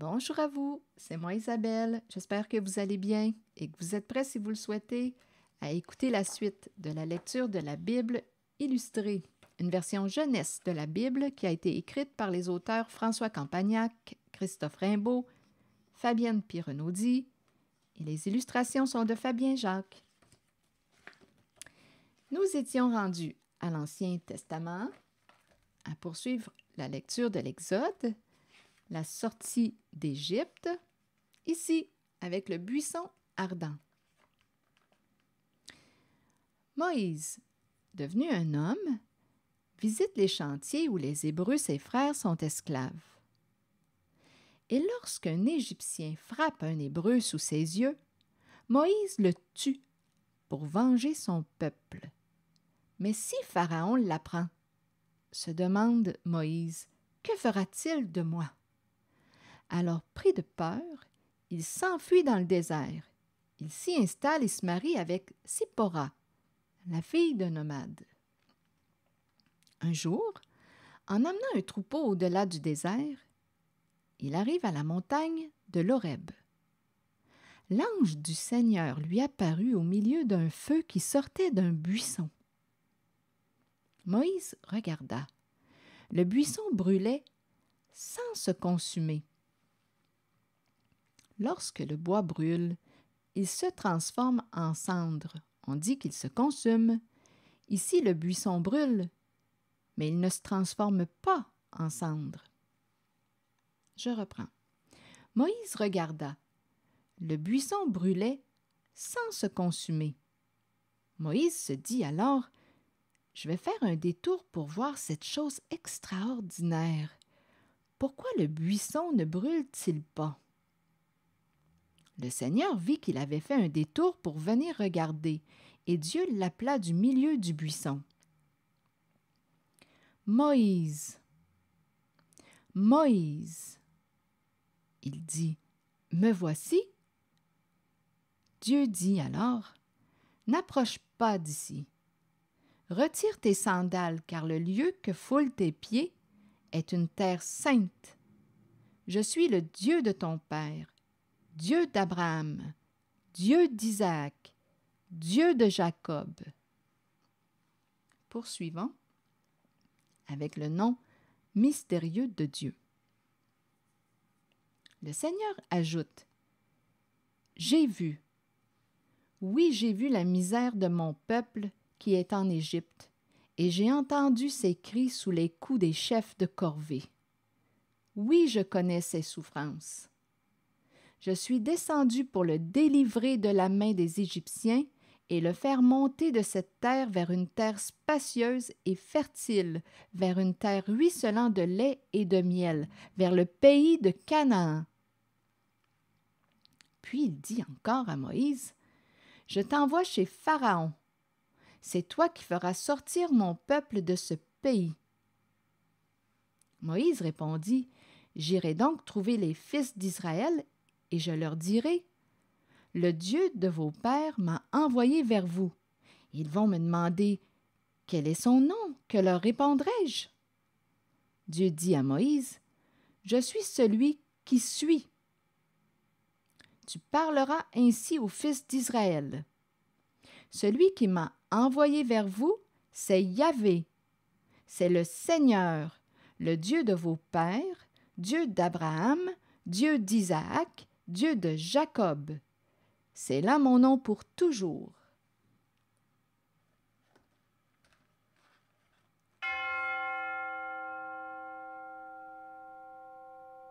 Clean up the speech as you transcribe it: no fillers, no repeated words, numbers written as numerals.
Bonjour à vous, c'est moi Isabelle. J'espère que vous allez bien et que vous êtes prêts, si vous le souhaitez, à écouter la suite de la lecture de la Bible illustrée, une version jeunesse de la Bible qui a été écrite par les auteurs François Campagnac, Christophe Rimbaud, Fabienne Pirenaudy et les illustrations sont de Fabien Jacques. Nous étions rendus à l'Ancien Testament à poursuivre la lecture de l'Exode, la sortie d'Égypte, ici avec le buisson ardent. Moïse, devenu un homme, visite les chantiers où les Hébreux, ses frères, sont esclaves. Et lorsqu'un Égyptien frappe un Hébreu sous ses yeux, Moïse le tue pour venger son peuple. Mais si Pharaon l'apprend, se demande Moïse, que fera-t-il de moi? Alors, pris de peur, il s'enfuit dans le désert. Il s'y installe et se marie avec Sipora, la fille d'un nomade. Un jour, en amenant un troupeau au-delà du désert, il arrive à la montagne de l'Horeb. L'ange du Seigneur lui apparut au milieu d'un feu qui sortait d'un buisson. Moïse regarda. Le buisson brûlait sans se consumer. Lorsque le bois brûle, il se transforme en cendre. On dit qu'il se consume. Ici, le buisson brûle, mais il ne se transforme pas en cendre. Je reprends. Moïse regarda. Le buisson brûlait sans se consumer. Moïse se dit alors, « Je vais faire un détour pour voir cette chose extraordinaire. Pourquoi le buisson ne brûle-t-il pas? » Le Seigneur vit qu'il avait fait un détour pour venir regarder, et Dieu l'appela du milieu du buisson. « Moïse, Moïse !» Il dit, « Me voici. » Dieu dit alors, « N'approche pas d'ici. Retire tes sandales, car le lieu que foulent tes pieds est une terre sainte. Je suis le Dieu de ton père, Dieu d'Abraham, Dieu d'Isaac, Dieu de Jacob. » Poursuivons avec le nom mystérieux de Dieu. Le Seigneur ajoute, « J'ai vu, oui, j'ai vu la misère de mon peuple qui est en Égypte, et j'ai entendu ses cris sous les coups des chefs de corvée. Oui, je connais ses souffrances. Je suis descendu pour le délivrer de la main des Égyptiens et le faire monter de cette terre vers une terre spacieuse et fertile, vers une terre ruisselant de lait et de miel, vers le pays de Canaan. » Puis il dit encore à Moïse, « Je t'envoie chez Pharaon. C'est toi qui feras sortir mon peuple de ce pays. » Moïse répondit, « J'irai donc trouver les fils d'Israël et je leur dirai, « Le Dieu de vos pères m'a envoyé vers vous. Ils vont me demander, « Quel est son nom? Que leur répondrai-je? » Dieu dit à Moïse, « Je suis celui qui suis. Tu parleras ainsi aux fils d'Israël. Celui qui m'a envoyé vers vous, c'est Yahvé. C'est le Seigneur, le Dieu de vos pères, Dieu d'Abraham, Dieu d'Isaac, Dieu de Jacob. C'est là mon nom pour toujours.